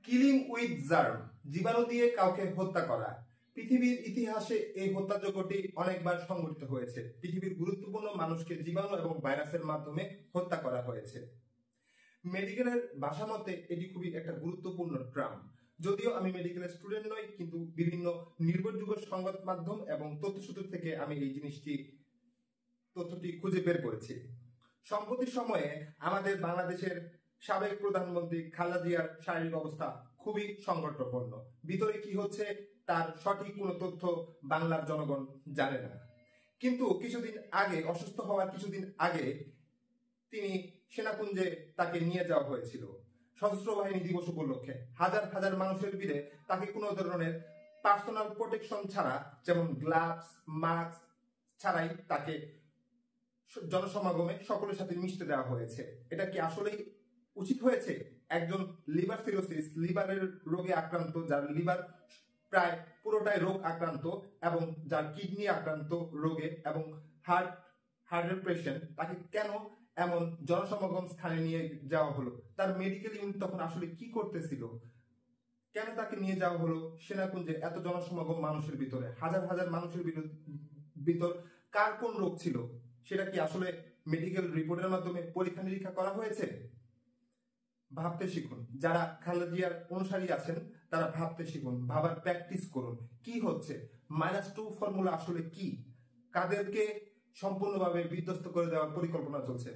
Killing with germ, জীবাণু দিয়ে কাউকে হত্যা করা। পৃথিবীর ইতিহাসে এই হত্যাযজ্ঞটি অনেকবার সংঘটিত হয়েছে। পৃথিবীর গুরুত্বপূর্ণ মানুষকে জীবাণু এবং ভাইরাসের মাধ্যমে হত্যা করা হয়েছে। মেডিকেলের ভাষা মতে এটি খুবই একটা গুরুত্বপূর্ণ ট্রাম। যদিও আমি মেডিকেলের স্টুডেন্ট নই, কিন্তু বিভিন্ন নির্ভরযোগ্য সংবাদ মাধ্যম এবং তথ্যসূত্র থেকে আমি এই তথ্যটি খুঁজে বের করেছি। সম্প্রতি সময়ে আমাদের বাংলাদেশের সাবেক প্রধানমন্ত্রী খালেদা জিয়ার শারীরিক অবস্থা খুবই সংকটাপন্ন। ভিতরে কি হচ্ছে তার সঠিক কোনো তথ্য বাংলার জনগণ জানে না। কিন্তু অসুস্থ হওয়ার কিছুদিন আগে তিনি সেনাকুঞ্জে তাকে নিয়ে যাওয়া হয়েছিল সশস্ত্র বাহিনী দিবস উপলক্ষে। হাজার হাজার মানুষের ভিড়ে তাকে কোনো ধরনের পার্সোনাল প্রোটেকশন ছাড়া, যেমন গ্লাভস, মাস্ক ছাড়াই তাকে জনসমাগমে সকলের সাথে মিশতে দেওয়া হয়েছে। এটা কি আসলেই উচিত হয়েছে? একজন লিভার সিরোসিস, লিভারের রোগে আক্রান্ত, যার লিভার প্রায় পুরোটাই রোগ আক্রান্ত এবং যার কিডনি আক্রান্ত রোগে এবং হার্টের পেশেন্ট, তাকে কেন এমন জনসমাগম স্থানে নিয়ে যাওয়া হলো? তার মেডিকেল ইউনিট তখন আসলে কি করতেছিল? কেন তাকে নিয়ে যাওয়া হলো সেনাকুঞ্জে এত জনসমাগম মানুষের ভিতরে? হাজার হাজার মানুষের ভিতর কার কোন রোগ ছিল সেটা কি আসলে মেডিকেল রিপোর্টের মাধ্যমে পরীক্ষা নিরীক্ষা করা হয়েছে? ভাবতে শিখুন। যারা খালেদা জিয়ার অনুসারী আছেন তারা ভাবতে শিখুন, ভাবার প্র্যাকটিস করুন। কি হচ্ছে? -2 ফর্মুলা আসলে কি? কাদেরকে সম্পূর্ণভাবে বিধ্বস্ত করে দেওয়ার পরিকল্পনা চলছে?